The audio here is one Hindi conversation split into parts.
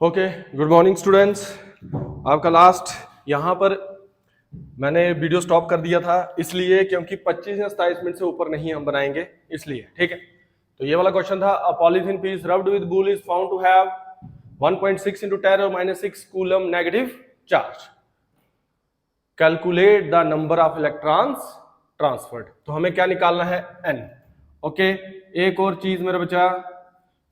Okay, good morning students. आपका लास्ट यहाँ पर मैंने वीडियो स्टॉप कर दिया था इसलिए क्योंकि 25 या 27 मिनट से ऊपर नहीं हम बनाएंगे इसलिए, ठीक है। तो ये वाला क्वेश्चन था, a polythene piece rubbed with wool is found to have 1.6 into 10 or -6 coulomb negative charge. Calculate the number of electrons transferred. तो हमें क्या निकालना है? n। ओके, एक और चीज मेरा बच्चा,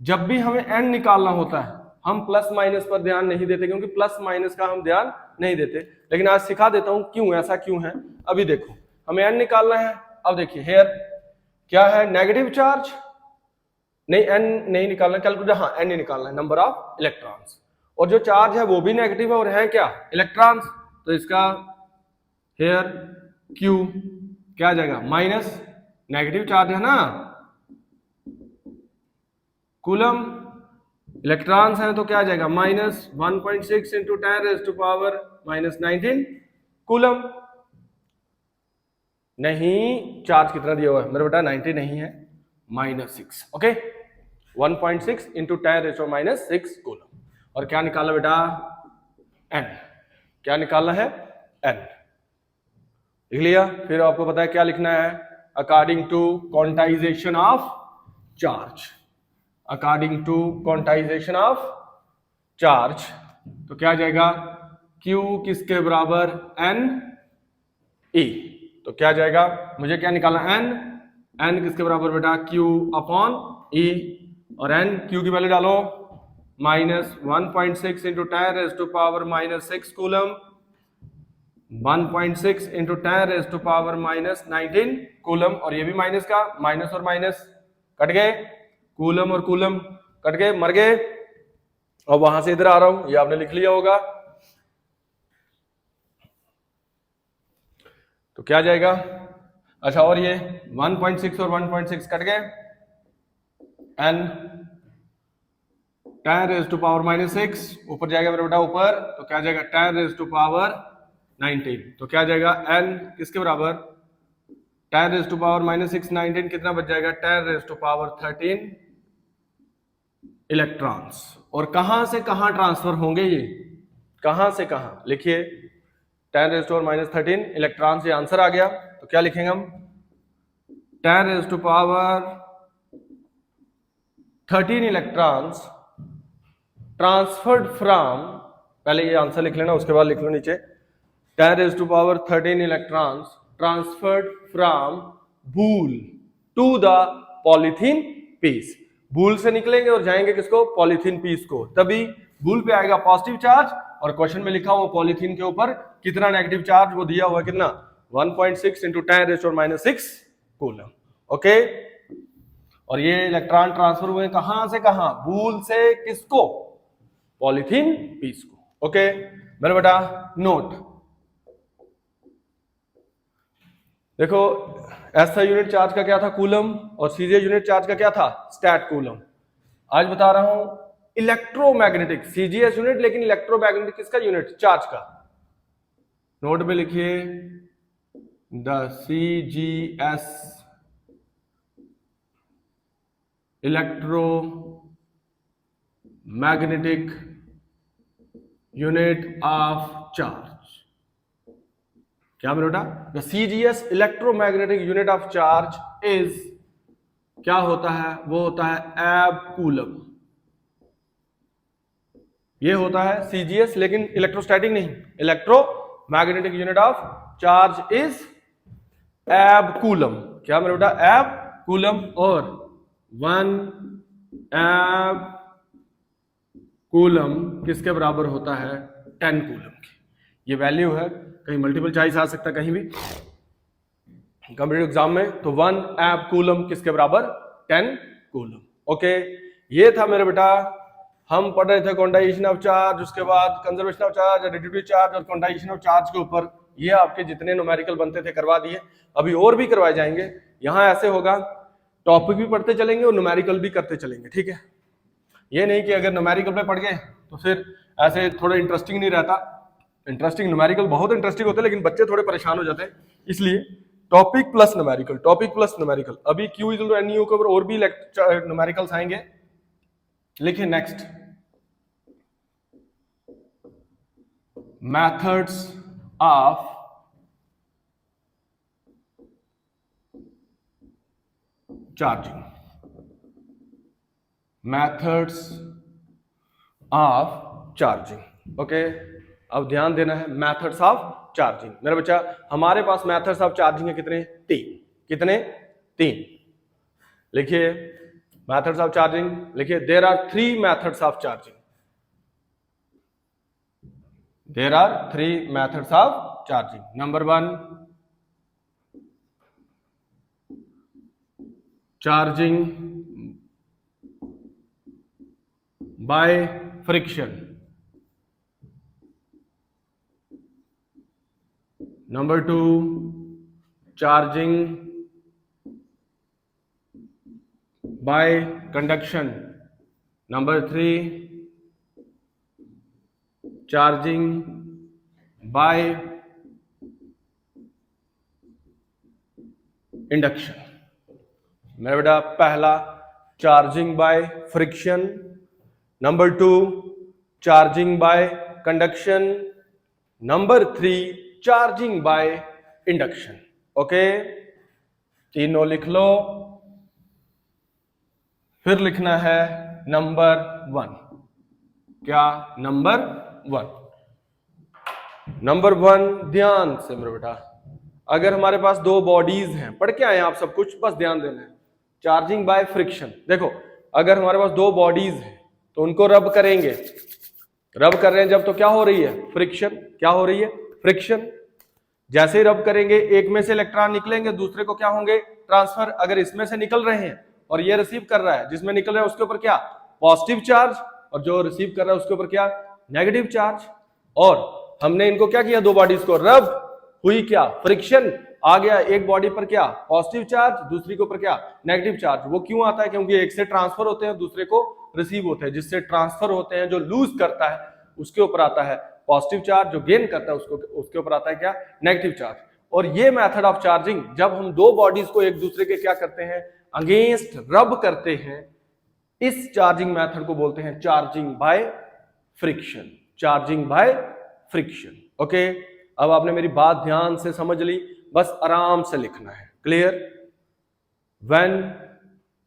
जब भी हमें n निकालना होता है हम प्लस माइनस पर ध्यान नहीं देते क्योंकि प्लस माइनस का हम ध्यान नहीं देते, लेकिन आज सिखा देता हूं क्यों, ऐसा क्यों है। अभी देखो, हमें n निकालना है। अब देखिए हेयर क्या है, नेगेटिव चार्ज नहीं, n नहीं निकालना, कैलकुलेट, हाँ n ही निकालना है, नंबर ऑफ इलेक्ट्रॉन्स। और जो चार्ज है वो भी नेगेटिव है और है क्या, इलेक्ट्रॉन्स। तो इसका हेयर q क्या आ जाएगा, माइनस, नेगेटिव चार्ज है ना, कूलम, इलेक्ट्रॉन्स हैं तो क्या आ जाएगा, माइनस 1.6 इंटू 10⁻⁻19 कूलम। नहीं, चार्ज कितना दिया हुआ है मेरे बेटा, 90 नहीं है, -6। Okay, 1.6 into 10⁻⁻6 coulomb. और क्या निकाला बेटा, n। क्या निकालना है, n। लिख लिया। फिर आपको पता है क्या लिखना है, according to quantization of charge. According to quantization of charge तो क्या आ जाएगा, Q किसके बराबर, n E। तो क्या आ जाएगा, मुझे क्या निकालना, n किसके बराबर बेटा, Q अपॉन E। और n Q की वैल्यू डालो, -1.6 इंटू 10⁻⁻6 कूलम, 1.6 इंटू 10⁻⁻19 कूलम। और ये भी माइनस का, माइनस और माइनस कट गए, कूलम और कूलम कट गए, मर गए। और वहां से इधर आ रहा हूं, ये आपने लिख लिया होगा। तो क्या जाएगा, अच्छा, और ये 1.6 और 1.6 कट गए, n 10⁻⁻6 ऊपर जाएगा मेरा बेटा ऊपर, तो क्या जाएगा 10⁻⁻19। तो क्या जाएगा, n किसके बराबर, 10⁻⁻6 19 कितना बच जाएगा, 10⁻13 इलेक्ट्रॉन्स। और कहां से कहां ट्रांसफर होंगे ये, कहां से कहां, लिखिए 10⁻13 इलेक्ट्रॉन से आंसर आ गया। तो क्या लिखेंगे हम, 10⁻13 इलेक्ट्रॉन्स ट्रांसफर्ड फ्रॉम, पहले ये आंसर लिख लेना उसके बाद लिख लो नीचे, 10⁻13 electrons transferred from wool to the polythene piece. Wool से निकलेंगे और जाएंगे किसको, पॉलीथीन पीस को, तभी वूल पे आएगा पॉजिटिव चार्ज। और क्वेश्चन में लिखा हुआ पॉलीथीन के ऊपर कितना नेगेटिव चार्ज वो दिया हुआ है, कितना, 1.6 इंटू 10⁻⁻6 कूलम। ओके, और ये इलेक्ट्रॉन ट्रांसफर हुए कहां से कहां, वूल से किसको, पॉलीथीन पीस को। ओके मेरा बेटा, नोट देखो, एसआई यूनिट चार्ज का क्या था, कूलम, और सीजे यूनिट चार्ज का क्या था, स्टैट कूलम। आज बता रहा हूं इलेक्ट्रोमैग्नेटिक, सीजीएस यूनिट, लेकिन इलेक्ट्रोमैग्नेटिक किसका यूनिट, चार्ज का। नोट में लिखिए the CGS electromagnetic unit of charge. क्या मेरा बेटा, the CGS electromagnetic unit of charge is, क्या होता है, वो होता है एब कूलम। ये होता है सीजीएस, लेकिन इलेक्ट्रोस्टैटिक नहीं, electromagnetic unit of charge is एब कूलम। क्या मेरा बेटा, एब कूलम। और 1 एब कूलम किसके बराबर होता है, 10 कूलम की। ये वैल्यू है, कहीं मल्टीपल चॉइस आ सकता है कहीं भी कॉम्पिटिटिव एग्जाम में। तो 1 एब कूलम किसके बराबर, 10 कूलम। ओके, ये था मेरे बेटा, हम पढ़ रहे थे क्वांटाइजेशन ऑफ चार्ज, उसके बाद conservation of charge, additivity charge और क्वांटाइजेशन ऑफ चार्ज के ऊपर। ये आपके जितने न्यूमेरिकल बनते थे करवा दिए, अभी और भी करवाए जाएंगे। यहां ऐसे होगा, टॉपिक भी पढ़ते चलेंगे और न्यूमेरिकल भी करते चलेंगे, ठीक है। ये नहीं कि अगर न्यूमेरिकल पे पढ़ गए तो फिर ऐसे थोड़ा इंटरेस्टिंग नहीं रहता। इंटरेस्टिंग, न्यूमेरिकल बहुत इंटरेस्टिंग होते हैं, लेकिन बच्चे थोड़े परेशान हो जाते हैं, इसलिए topic plus numerical, topic plus numerical. अभी Q is equal to NU के ऊपर और भी न्यूमेरिकल्स आएंगे। लिखिए next, methods of charging, methods of charging. Okay, अब ध्यान देना है, मेथड्स ऑफ चार्जिंग. मेरा बच्चा, हमारे पास मेथड्स ऑफ चार्जिंग है कितने? 3. कितने? 3. लिखिए मेथड्स ऑफ चार्जिंग. लिखिए there are 3 methods of charging. There are 3 methods of charging. Number 1, charging by friction. Number 2, charging by conduction. Number 3, charging by induction. मेरा बेटा, पहला charging by friction, number 2 charging by conduction, number 3 charging by induction. Okay, तीनों लिख लो. फिर लिखना है नंबर 1. क्या? नंबर 1. नंबर 1 ध्यान से मेरे बेटा, अगर हमारे पास 2 बॉडीज हैं, पढ़ के आए आप सब कुछ, बस ध्यान देना है. Charging by friction. देखो, अगर हमारे पास 2 बॉडीज हैं तो उनको रब करेंगे. रब कर रहे हैं जब, तो क्या हो रही है? फ्रिक्शन. क्या हो रही है? फ्रिक्शन. जैसे ही रब करेंगे, एक में से इलेक्ट्रॉन निकलेंगे, दूसरे को क्या होंगे? ट्रांसफर. अगर इसमें से निकल रहे हैं और ये रिसीव कर रहा है, जिसमें निकल रहा है उसके ऊपर क्या? पॉजिटिव चार्ज, और जो रिसीव कर रहा है उसके ऊपर क्या? Negative charge. और हमने इनको क्या किया? 2 बॉडीज को रब हुई, क्या? फ्रिक्शन. आ गया एक बॉडी पर क्या? पॉजिटिव चार्ज, दूसरी के ऊपर क्या? Negative charge. वो क्यों आता है? क्योंकि एक से ट्रांसफर होते हैं, दूसरे को रिसीव होते हैं. जिससे ट्रांसफर होते हैं, जो लूज करता है उसके ऊपर आता है पॉजिटिव चार्ज, जो गेन करता है उसके ऊपर आता है क्या? Negative charge. और ये मेथड ऑफ चार्जिंग, जब हम 2 बॉडीज को एक दूसरे के क्या करते हैं? अगेंस्ट रब करते हैं, इस चार्जिंग मेथड को बोलते हैं charging by friction. Charging by friction. Okay, अब आपने मेरी बात ध्यान से समझ ली, बस आराम से लिखना है. Clear? when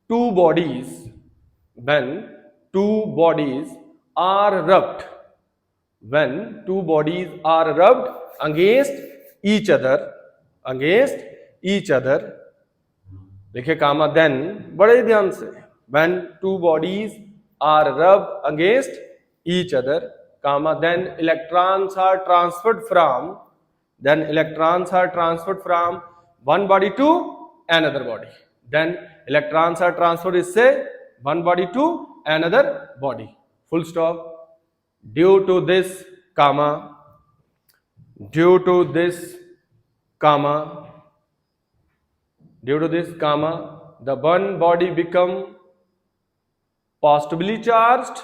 two bodies are rubbed, when two bodies are rubbed against each other, देखिए कामा, then, बड़े ध्यान से, when two bodies are rubbed against each other, comma, then electrons are transferred from one body to another body. Then electrons are transferred इससे one body to another body. Full stop. Due to this comma, the one body become positively charged.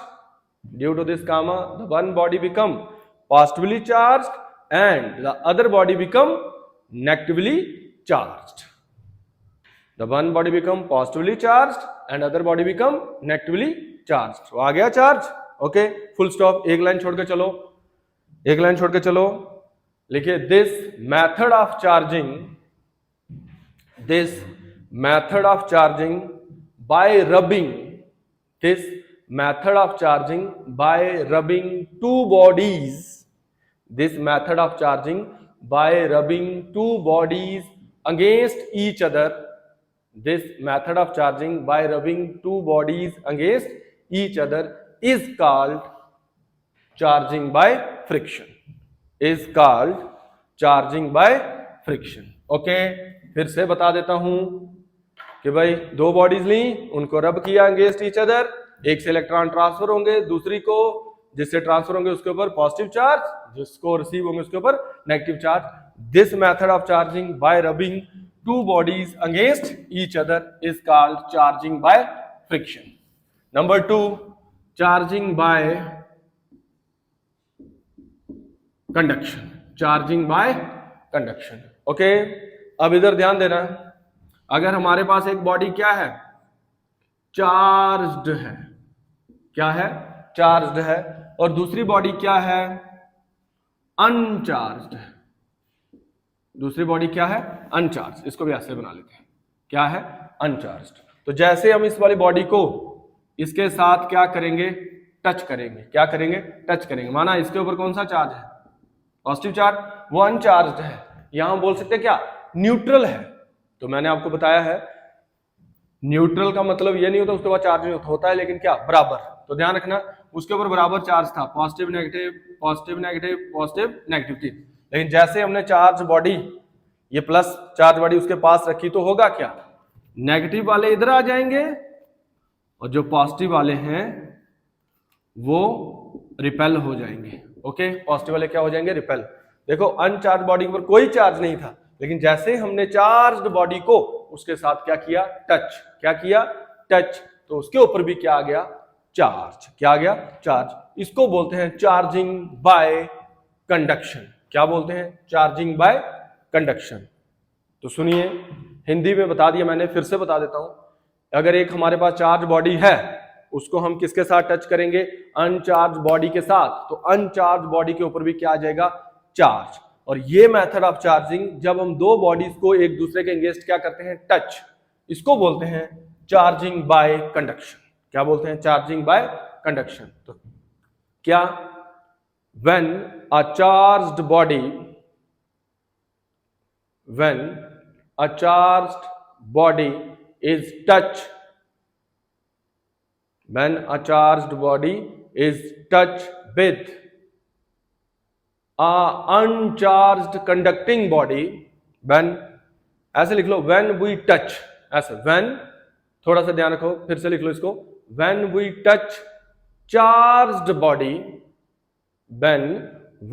Due to this comma, the one body become positively charged and the other body become negatively charged. The one body become positively charged and other body become negatively charged. तो आ गया चार्ज. Okay, full stop. एक लाइन छोड़ के चलो. लिखिए this method of charging by rubbing two bodies. This method of charging by rubbing two bodies against each other. This method of charging by rubbing two bodies against each other is called charging by friction. Okay, फिर से बता देता हूं कि भाई 2 बॉडीज ली, उनको रब किया अगेंस्ट ईच अदर, एक से इलेक्ट्रॉन ट्रांसफर होंगे, दूसरी को जिससे ट्रांसफर होंगे उसके ऊपर पॉजिटिव चार्ज, जिसको रिसीव होंगे उसके ऊपर negative charge. This method of charging by rubbing two bodies against each other is called charging by friction. Number 2, charging by conduction. Okay, अब इधर ध्यान देना. अगर हमारे पास एक बॉडी क्या है? चार्ज्ड है. क्या है? चार्ज्ड है. और दूसरी बॉडी क्या है? अनचार्ज्ड, दूसरी बॉडी क्या है? अनचार्ज। इसको भी ऐसे बना लेते हैं, क्या है? अनचार्ज्ड। तो जैसे हम इस वाली बॉडी को इसके साथ क्या करेंगे? टच करेंगे। क्या करेंगे? टच करेंगे। माना इसके ऊपर कौन सा चार्ज है? पॉजिटिव चार्ज, वो अनचार्ज्ड है। यहां हम बोल सकते हैं क्या? न्यूट्रल है। तो मैंने आपको बताया है न्यूट्रल का मतलब ये नहीं होता उसके बाद चार्ज नहीं होता है, लेकिन क्या? बराबर। तो ध्यान रखना उसके ऊपर बराबर चार्ज था, positive negative positive negative positive negative थी। लेकिन जैसे हमने चार्ज बॉडी, ये प्लस चार्ज बॉडी उसके पास रखी, तो होगा क्या? नेगेटिव वाले इधर आ जाएंगे और जो पॉजिटिव वाले हैं वो रिपेल हो जाएंगे। ओके, पॉजिटिव वाले क्या हो जाएंगे? रिपेल। देखो अनचार्ज बॉडी के ऊपर कोई चार्ज नहीं था, लेकिन जैसे हमने चार्ज्ड बॉडी को उसके साथ क्या किया? टच। क्या किया? टच। तो उसके ऊपर भी क्या आ गया? चार्ज। क्या आ गया? चार्ज। इसको बोलते हैं चार्जिंग बाय कंडक्शन। क्या बोलते हैं? Charging by conduction. तो सुनिए, हिंदी में बता दिया मैंने, फिर से बता देता हूं। अगर एक हमारे पास चार्ज बॉडी है, उसको हम किसके साथ टच करेंगे? अनचार्ज बॉडी के साथ। तो अनचार्ज बॉडी के ऊपर भी क्या आ जाएगा? चार्ज। और ये मेथड ऑफ चार्जिंग, जब हम दो बॉडीज को एक दूसरे के अगेंस्ट क्या करते हैं? टच, इसको बोलते हैं चार्जिंग बाय कंडक्शन। क्या बोलते हैं? Charging by conduction. तो क्या? When a charged body, when a charged body is touched, when a charged body is touched with a uncharged conducting body, when, ऐसे लिख लो when we touch, ऐसे when, थोड़ा सा ध्यान रखो, फिर से लिख लो इसको, when we touch charged body, when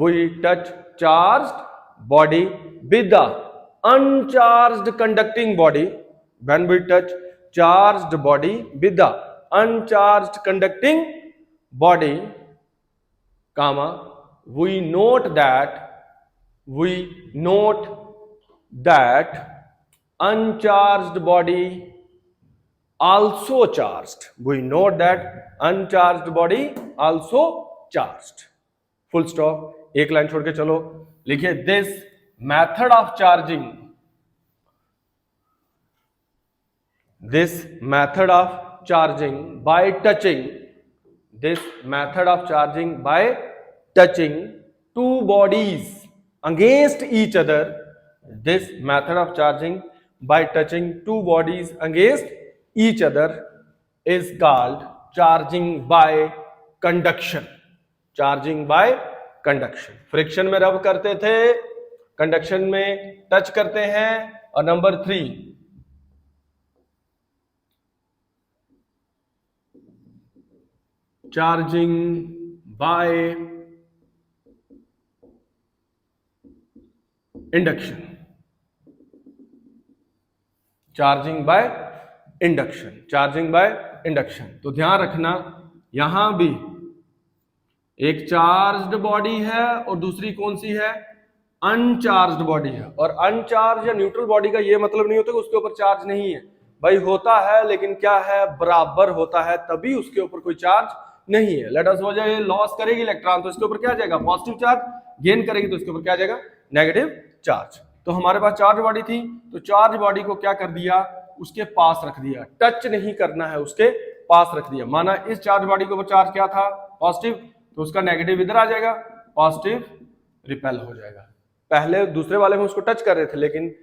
we touch charged body with the uncharged conducting body, when we touch charged body with the uncharged conducting body, comma, we note that uncharged body also charged, we note that uncharged body also charged, full stop। एक लाइन छोड़ के चलो, लिखिए this method of charging, this method of charging by touching, this method of charging by touching two bodies against each other, this method of charging by touching two bodies against each other is called charging by conduction, charging by conduction। Friction में रब करते थे, कंडक्शन में टच करते हैं। और number 3, charging by induction, charging by induction, charging by induction. तो ध्यान रखना यहां भी एक चार्ज्ड बॉडी है और दूसरी कौन सी है? अनचार्ज्ड बॉडी है। और अनचार्ज या न्यूट्रल बॉडी का ये मतलब नहीं होता कि उसके ऊपर चार्ज नहीं है, भाई होता है, लेकिन क्या है? बराबर होता है, तभी उसके ऊपर कोई चार्ज नहीं है। लेट अस सपोज ये लॉस करेगी इलेक्ट्रॉन, तो इसके ऊपर क्या जाएगा? Positive charge. गेन करेगी तो इसके ऊपर क्या जाएगा? Negative charge. तो हमारे पास चार्ज बॉडी थी, तो चार्ज बॉडी को क्या कर दिया? उसके पास रख दिया, टच नहीं करना है, उसके पास रख दिया। माना इस चार्ज बॉडी के ऊपर चार्ज क्या था? पॉजिटिव, तो उसका नेगेटिव इधर आ जाएगा, पॉजिटिव रिपेल हो जाएगा। पहले दूसरे वाले में उसको टच कर रहे थे, लेकिन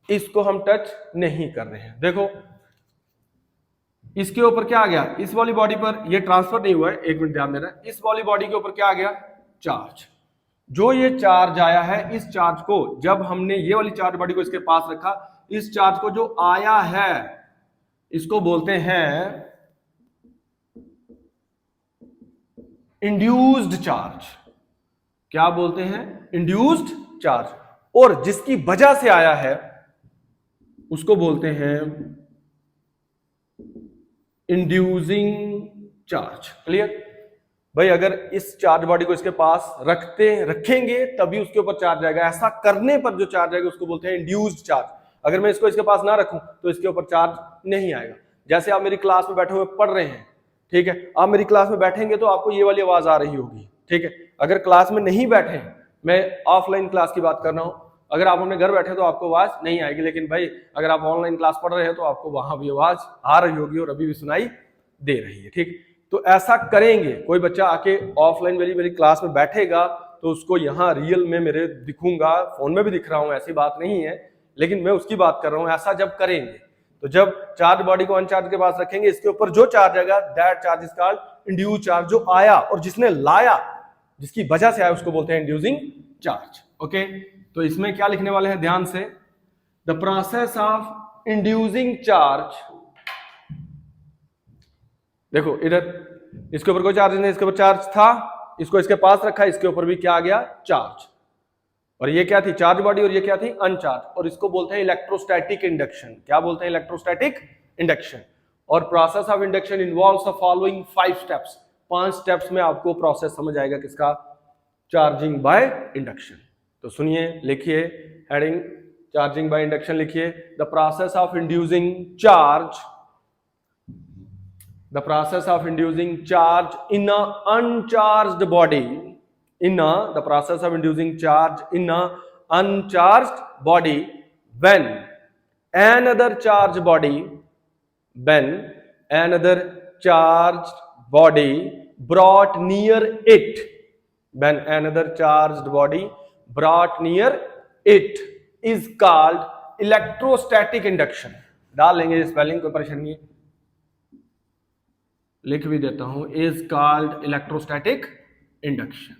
इसको हम टच नहीं कर रहे हैं। देखो इसके ऊपर क्या आ गया? इस वाली बॉडी पर ये ट्रांसफर नहीं हुआ है, एक मिनट ध्यान देना। इस वाली बॉडी के ऊपर क्या आ गया? चार्ज। जो ये चार्ज आया है, इस चार्ज को जब हमने ये वाली चार्ज बॉडी को इसके पास रखा, इस चार्ज को जो आया है इसको बोलते हैं इंड्यूस्ड चार्ज। क्या बोलते हैं? Induced charge. और जिसकी वजह से आया है उसको बोलते हैं इंड्यूसिंग चार्ज। क्लियर भाई? अगर इस चार्ज बॉडी को इसके पास रखेंगे तभी उसके ऊपर चार्ज आएगा। ऐसा करने पर जो चार्ज आएगा उसको बोलते हैं इंड्यूस्ड चार्ज। अगर मैं इसको इसके पास ना रखूं तो इसके ऊपर चार्ज नहीं आएगा। जैसे आप मेरी क्लास में बैठे हुए पढ़ रहे हैं, ठीक है, आप मेरी क्लास में बैठेंगे तो आपको ये वाली आवाज आ रही होगी, ठीक है। अगर क्लास में नहीं बैठे मैं ऑफलाइन क्लास की बात कर रहा हूँ। अगर आप अपने घर बैठे तो आपको आवाज नहीं आएगी, लेकिन भाई अगर आप ऑनलाइन क्लास पढ़ रहे हैं तो आपको वहां भी आवाज आ रही होगी और अभी भी सुनाई दे रही है। ठीक, तो ऐसा करेंगे। कोई बच्चा आके ऑफलाइन मेरी क्लास में बैठेगा तो उसको यहाँ रियल में मेरे दिखूंगा, फोन में भी दिख रहा हूँ, ऐसी बात नहीं है, लेकिन मैं उसकी बात कर रहा हूँ। ऐसा जब करेंगे तो जब चार्ज बॉडी को अनचार्ज के पास रखेंगे, इसके ऊपर जो चार्ज आएगा that charge is called induce charge. जो आया और जिसने लाया, जिसकी वजह से आया, उसको बोलते हैं इंड्यूसिंग चार्ज। ओके, तो इसमें क्या लिखने वाले हैं ध्यान से, the process of inducing charge. देखो इधर इसके ऊपर कोई चार्ज नहीं, इसके ऊपर चार्ज था, इसको इसके पास रखा, इसके ऊपर भी क्या आ गया, चार्ज। और ये क्या थी, चार्ज बॉडी, और ये क्या थी, अनचार्ज। और इसको बोलते हैं इलेक्ट्रोस्टैटिक इंडक्शन। क्या बोलते हैं, इलेक्ट्रोस्टैटिक इंडक्शन। और process of induction involves the following 5 steps. 5 steps में आपको प्रोसेस समझ आएगा किसका, चार्जिंग बाय इंडक्शन। तो सुनिए, लिखिए हेडिंग, चार्जिंग बाय इंडक्शन लिखिए। The process of inducing charge, the process of inducing charge in a uncharged body, the process of inducing charge in a uncharged body when another charged body brought near it, when another charged body brought near it is called electrostatic induction। डाल लेंगे स्पेलिंग, कोई परेशानी नहीं, लिख भी देता हूं, is called electrostatic induction.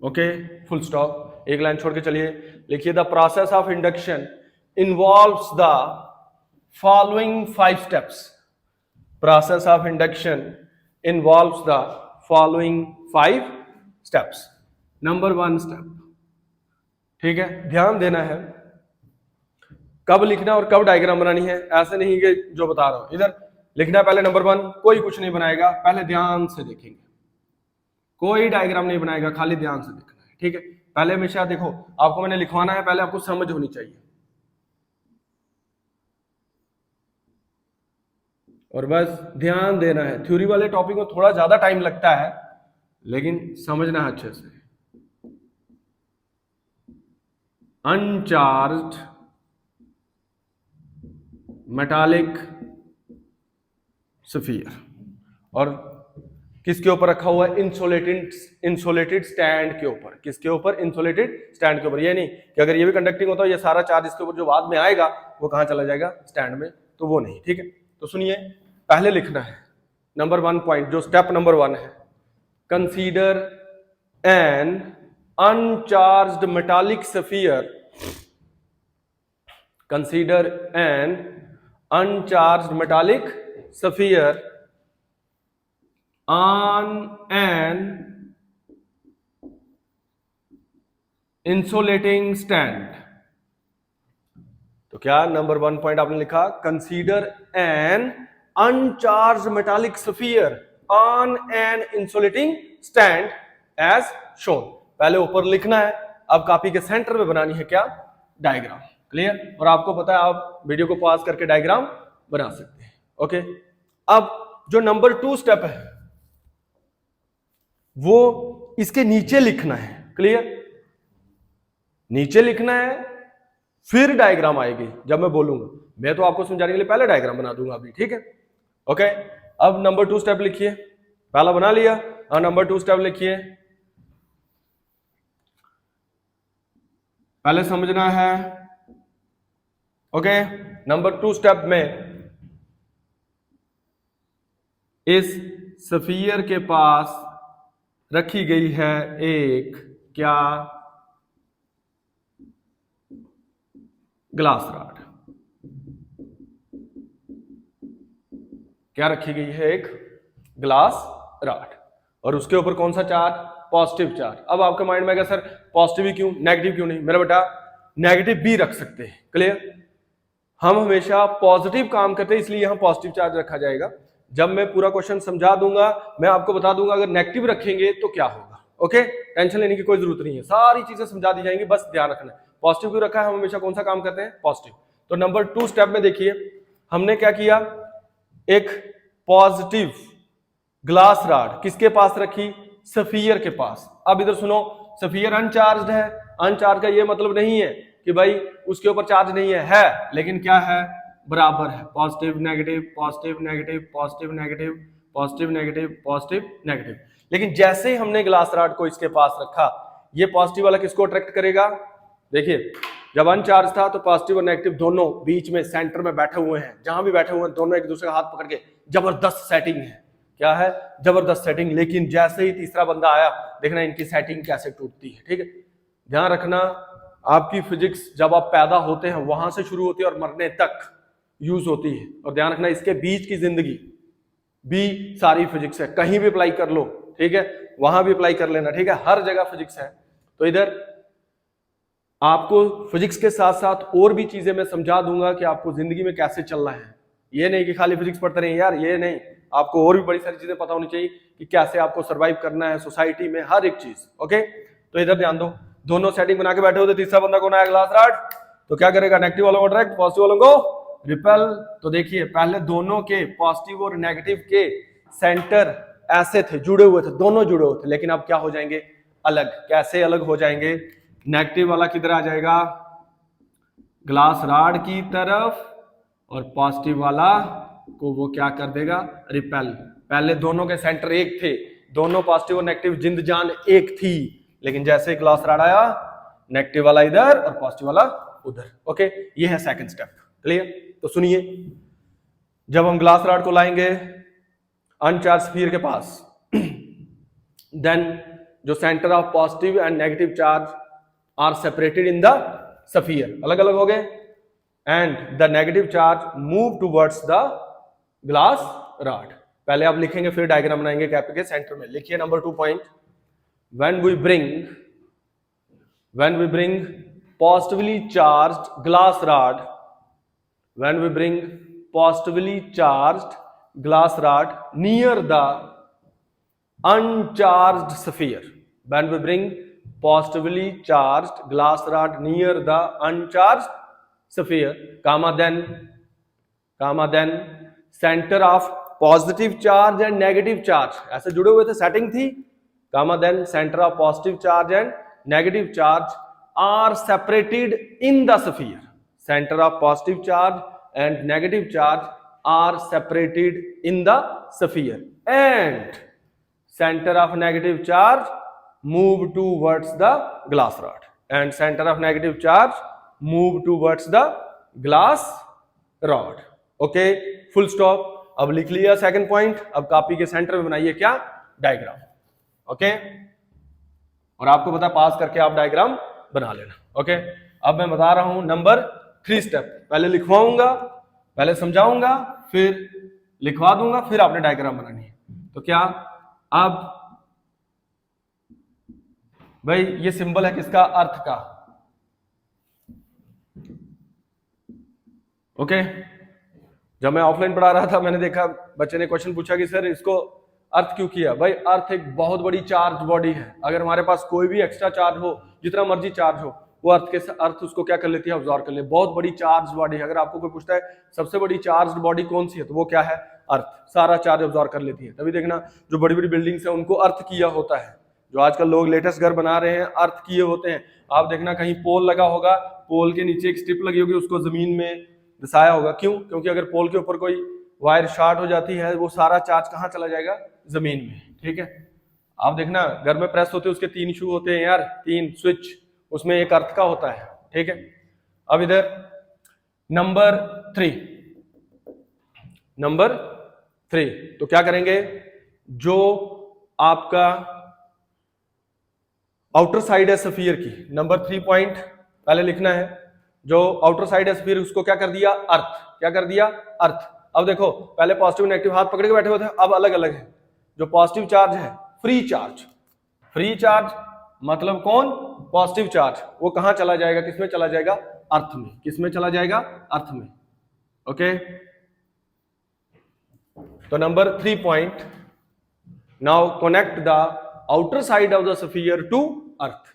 Okay, full stop, एक लाइन छोड़ के चलिए, लिखिए the process of induction involves the following 5 steps. Process of induction involves the following 5 steps. Number 1 step, ठीक है, ध्यान देना है कब लिखना और कब डायग्राम बनानी है। ऐसे नहीं कि जो बता रहा हूं, इधर लिखना पहले नंबर 1, कोई कुछ नहीं बनाएगा, पहले ध्यान से देखेंगे, कोई डायग्राम नहीं बनाएगा, खाली ध्यान से देखना है। ठीक है, पहले हमेशा देखो, आपको मैंने लिखवाना है, पहले आपको समझ होनी चाहिए। और बस ध्यान देना है। थ्योरी वाले टॉपिक में थोड़ा ज्यादा टाइम लगता है, लेकिन समझना है अच्छे से। अनचार्ज्ड मेटालिक स्फीयर, और किसके ऊपर रखा हुआ है, इंसुलेटेड स्टैंड के ऊपर। किसके ऊपर, इंसुलेटेड स्टैंड के ऊपर। ये नहीं कि अगर ये भी कंडक्टिंग होता है, ये सारा चार्ज इसके ऊपर जो बाद में आएगा वो कहां चला जाएगा, स्टैंड में, तो वो नहीं। ठीक है, तो सुनिए, पहले लिखना है नंबर 1 पॉइंट, जो स्टेप नंबर 1 है, consider an uncharged metallic sphere, consider an uncharged metallic sphere on an insulating stand। तो क्या नंबर 1 पॉइंट आपने लिखा, consider an uncharged metallic sphere on an insulating stand as shown. पहले ऊपर लिखना है, अब कॉपी के सेंटर में बनानी है क्या, डायग्राम। क्लियर, और आपको पता है आप वीडियो को पॉज करके डायग्राम बना सकते हैं। ओके, अब जो नंबर 2 स्टेप है वो इसके नीचे लिखना है। क्लियर, नीचे लिखना है, फिर डायग्राम आएगी जब मैं बोलूंगा। मैं तो आपको समझाने के लिए पहले डायग्राम बना दूंगा अभी। ठीक है, ओके, अब नंबर 2 स्टेप लिखिए, पहला बना लिया, और नंबर 2 स्टेप लिखिए। पहले समझना है। ओके, नंबर 2 स्टेप में इस स्फीयर के पास रखी गई है एक क्या, ग्लास रॉड। क्या रखी गई है, एक ग्लास रॉड, और उसके ऊपर कौन सा चार्ज, पॉजिटिव चार्ज। अब आपके माइंड में आएगा सर पॉजिटिव ही क्यों, नेगेटिव क्यों नहीं। मेरा बेटा नेगेटिव भी रख सकते हैं। क्लियर, हम हमेशा पॉजिटिव काम करते हैं, इसलिए यहां पॉजिटिव चार्ज रखा जाएगा। जब मैं पूरा क्वेश्चन समझा दूंगा, मैं आपको बता दूंगा अगर नेगेटिव रखेंगे तो क्या होगा। ओके, टेंशन लेने की कोई जरूरत नहीं है, सारी चीजें समझा दी जाएंगी, बस ध्यान रखना है। पॉजिटिव क्यों रखा है, हम हमेशा कौन सा काम करते हैं, पॉजिटिव। तो नंबर 2 स्टेप में देखिए हमने क्या किया, एक पॉजिटिव ग्लास रॉड किसके पास रखी, स्फीयर के पास। अब इधर सुनो, स्फीयर अनचार्ज्ड है। अनचार्ज का ये मतलब नहीं है कि भाई उसके ऊपर चार्ज नहीं है, लेकिन क्या है, बराबर है, positive negative positive negative positive negative positive negative positive negative. लेकिन जैसे ही हमने ग्लास रॉड को इसके पास रखा, ये पॉजिटिव वाला किसको अट्रैक्ट करेगा, देखिए जब अनचार्ज था तो पॉजिटिव और नेगेटिव दोनों बीच में सेंटर में बैठे हुए हैं, जहां भी बैठे हुए हैं दोनों एक दूसरे का हाथ पकड़ के, जबरदस्त सेटिंग है, क्या है, जबरदस्त सेटिंग। लेकिन जैसे ही तीसरा बंदा आया, देखना इनकी सेटिंग कैसे टूटती है, ठीक है। ध्यान रखना, आपकी फिजिक्स जब आप पैदा होते हैं वहां से शुरू होती है और मरने तक यूज होती है। और ध्यान रखना, इसके बीच की जिंदगी भी सारी फिजिक्स है, कहीं भी अप्लाई कर लो, ठीक है, वहां भी अप्लाई कर लेना, ठीक है, हर जगह फिजिक्स है। तो इधर आपको फिजिक्स के साथ साथ और भी चीजें मैं समझा दूंगा कि आपको जिंदगी में कैसे चलना है। ये नहीं कि खाली फिजिक्स पढ़ते रहिए यार, ये नहीं, आपको और भी बड़ी सारी चीजें पता होनी चाहिए कि कैसे आपको सर्वाइव करना है सोसाइटी में, हर एक चीज। ओके, तो इधर ध्यान दो, दोनों सेटिंग बना के बैठे होते, तीसरा बंदा कौन आया, ग्लास रॉड, तो क्या करेगा, नेगेटिव वालों को अट्रैक्ट, पॉजिटिव वालों को रिपेल। तो देखिए पहले दोनों के पॉजिटिव और नेगेटिव के सेंटर ऐसे थे, जुड़े हुए थे, दोनों जुड़े हुए थे, लेकिन अब क्या हो जाएंगे, अलग। कैसे अलग हो जाएंगे, नेगेटिव वाला किधर आ जाएगा, ग्लास रॉड की तरफ, और पॉजिटिव वाला को वो क्या कर देगा, रिपेल। पहले दोनों के सेंटर एक थे, दोनों पॉजिटिव और नेगेटिव जिंद जान एक थी, लेकिन जैसे ग्लास रॉड आया, नेगेटिव वाला इधर और पॉजिटिव वाला उधर। ओके, ये है सेकंड स्टेप, क्लियर। तो सुनिए, जब हम ग्लास रॉड को लाएंगे अनचार्ज स्फीयर के पास, देन जो centre of positive and negative charge are separated in the sphere, अलग अलग हो गए, and the negative charge move towards the glass rod. पहले आप लिखेंगे फिर डायग्राम बनाएंगे कैप के सेंटर में। लिखिए number 2 point, when we bring positively charged glass rod, when we bring positively charged glass rod near the uncharged sphere, when we bring positively charged glass rod near the uncharged sphere, comma then center of positive charge and negative charge, ऐसे जुड़े हुए थे, सेटिंग थी, comma then center of positive charge and negative charge are separated in the sphere, center of positive charge and negative charge are separated in the sphere, and center of negative charge move towards the glass rod, and center of negative charge move towards the glass rod. Okay, full stop. अब लिख लिया सेकंड पॉइंट, अब कॉपी के सेंटर में बनाइए क्या, डायग्राम। ओके, और आपको पता पास करके आप डायग्राम बना लेना। ओके, अब मैं बता रहा हूं नंबर 3 स्टेप, पहले लिखवाऊंगा, पहले समझाऊंगा, फिर लिखवा दूंगा, फिर आपने डायग्राम बनानी है। तो क्या, अब भाई ये सिंबल है किसका, अर्थ का। ओके, जब मैं ऑफलाइन पढ़ा रहा था, मैंने देखा बच्चे ने क्वेश्चन पूछा कि सर इसको अर्थ क्यों किया। भाई अर्थ एक बहुत बड़ी चार्ज बॉडी है, अगर हमारे पास कोई भी एक्स्ट्रा चार्ज हो, जितना मर्जी चार्ज हो, वो अर्थ उसको क्या कर लेती है, ऑब्जॉर्व कर ले। बहुत बड़ी चार्ज बॉडी है। अगर आपको कोई पूछता है सबसे बड़ी चार्ज बॉडी कौन सी है, तो वो क्या है, अर्थ। सारा चार्ज ऑब्जॉर्व कर लेती है। तभी देखना जो बड़ी बड़ी बिल्डिंग्स है उनको अर्थ किया होता है। जो आजकल लोग लेटेस्ट घर बना रहे हैं अर्थ किए होते हैं। आप देखना कहीं पोल लगा होगा, पोल के नीचे एक स्ट्रिप लगी होगी, उसको जमीन में दसाया होगा। क्यों? क्योंकि अगर पोल के ऊपर कोई वायर शॉर्ट हो जाती है, वो सारा चार्ज कहाँ चला जाएगा, जमीन में। ठीक है, आप देखना घर में प्रेस होते हैं, उसके 3 शू होते हैं यार, 3 स्विच, उसमें एक अर्थ का होता है। ठीक है, अब इधर नंबर 3 तो क्या करेंगे, जो आपका आउटर साइड है स्फीयर की, नंबर 3 पॉइंट पहले लिखना है। जो आउटर साइड है स्फीयर, उसको क्या कर दिया, अर्थ। क्या कर दिया, अर्थ। अब देखो पहले पॉजिटिव नेगेटिव हाथ पकड़ के बैठे हुए थे, अब अलग अलग है। जो पॉजिटिव चार्ज है, फ्री चार्ज मतलब कौन, पॉजिटिव चार्ज, वो कहां चला जाएगा, किसमें चला जाएगा, अर्थ में। किसमें चला जाएगा, अर्थ में। ओके, तो number 3 point, now connect the outer side of the sphere to earth.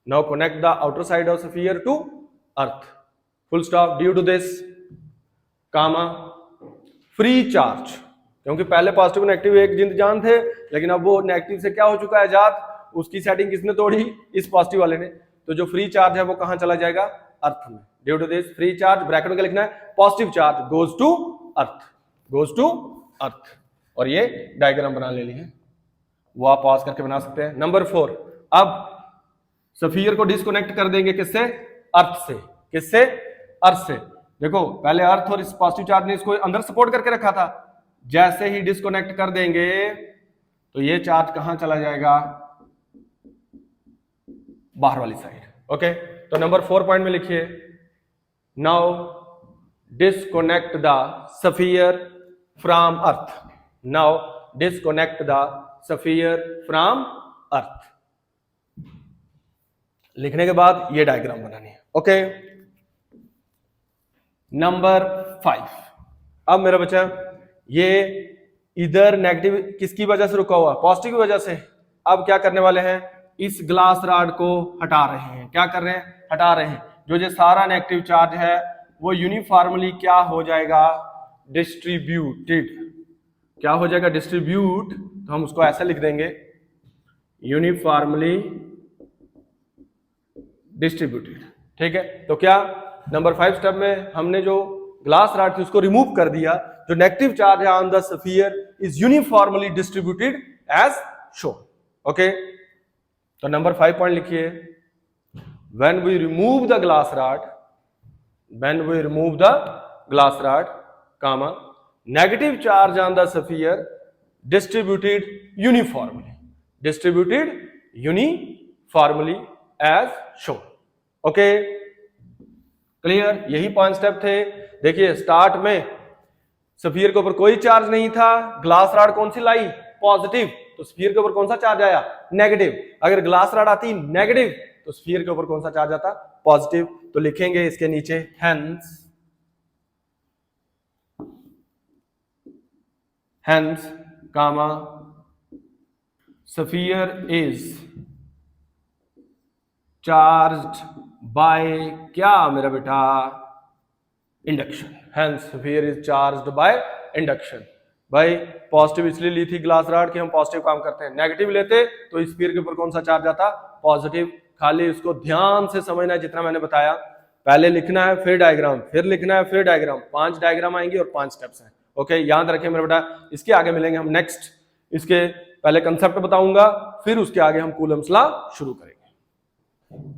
Now connect the outer side of the sphere to earth. Full stop. Due to this, comma, free charge, क्योंकि पहले पॉजिटिव नेगेटिव एक जिंद जान थे, लेकिन अब वो नेगेटिव से क्या हो चुका है, आजाद, उसकी सेटिंग किसने तोड़ी? इस पॉजिटिव वाले ने। तो जो फ्री चार्ज है वो कहां चला जाएगा? अर्थ में। Due to this free charge, bracket में क्या लिखना है? Positive charge goes to earth, goes to earth. और ये डायग्राम बना लेनी है, वो आप पॉज करके बना सकते हैं। नंबर 4, अब सफियर को डिस्कनेक्ट कर देंगे किससे? अर्थ से। किससे? अर्थ से। देखो पहले अर्थ और इस पॉजिटिव चार्ज ने इसको अंदर सपोर्ट करके रखा था, जैसे ही डिस्कनेक्ट कर देंगे तो ये चार्ज कहां चला जाएगा? बाहर वाली साइड। ओके, तो नंबर 4 पॉइंट में लिखिए, now disconnect the sphere from earth. Now disconnect the sphere from earth. लिखने के बाद ये डायग्राम बनानी है। ओके, नंबर 5, अब मेरा बच्चा ये इधर नेगेटिव किसकी वजह से रुका हुआ? पॉजिटिव की वजह से। अब क्या करने वाले हैं? इस ग्लास रॉड को हटा रहे हैं। क्या कर रहे हैं? हटा रहे हैं। जो ये सारा नेगेटिव चार्ज है वो यूनिफॉर्मली क्या हो जाएगा? डिस्ट्रीब्यूटेड। क्या हो जाएगा? डिस्ट्रीब्यूट। तो हम उसको ऐसा लिख देंगे, यूनिफॉर्मली डिस्ट्रीब्यूटेड। ठीक है, तो क्या नंबर 5 स्टेप में हमने जो ग्लास रॉड थी उसको रिमूव कर दिया। जो नेगेटिव चार्ज है on the sphere is uniformly distributed as shown. Okay, तो नंबर 5 पॉइंट लिखिए, when we remove the glass rod, when we remove the glass rod, comma negative charge on the sphere distributed uniformly, distributed uniformly as shown. Okay, clear? यही 5 स्टेप थे। देखिए स्टार्ट में स्फीयर के ऊपर कोई चार्ज नहीं था, ग्लास रॉड कौन सी लाई? पॉजिटिव। तो स्फीयर के ऊपर कौन सा चार्ज आया? नेगेटिव। अगर ग्लास रॉड आती नेगेटिव तो स्फीयर के ऊपर कौन सा चार्ज आता? पॉजिटिव। तो लिखेंगे इसके नीचे hence comma sphere is charged by क्या मेरा बेटा? Induction. Hence sphere is charged by induction. भाई पॉजिटिव इसलिए ली थी ग्लास रॉड कि हम पॉजिटिव काम करते हैं, नेगेटिव लेते तो इस स्फीयर के ऊपर कौन सा चार्ज आता? पॉजिटिव। खाली इसको ध्यान से समझना है जितना मैंने बताया। पहले लिखना है, फिर डायग्राम, फिर लिखना है, फिर डायग्राम। 5 डायग्राम आएंगे और 5 स्टेप्स हैं। ओके, याद रखें मेरा बेटा। इसके आगे मिलेंगे हम नेक्स्ट। इसके पहले कंसेप्ट बताऊंगा, फिर उसके आगे हम कूलम्स लॉ शुरू करेंगे।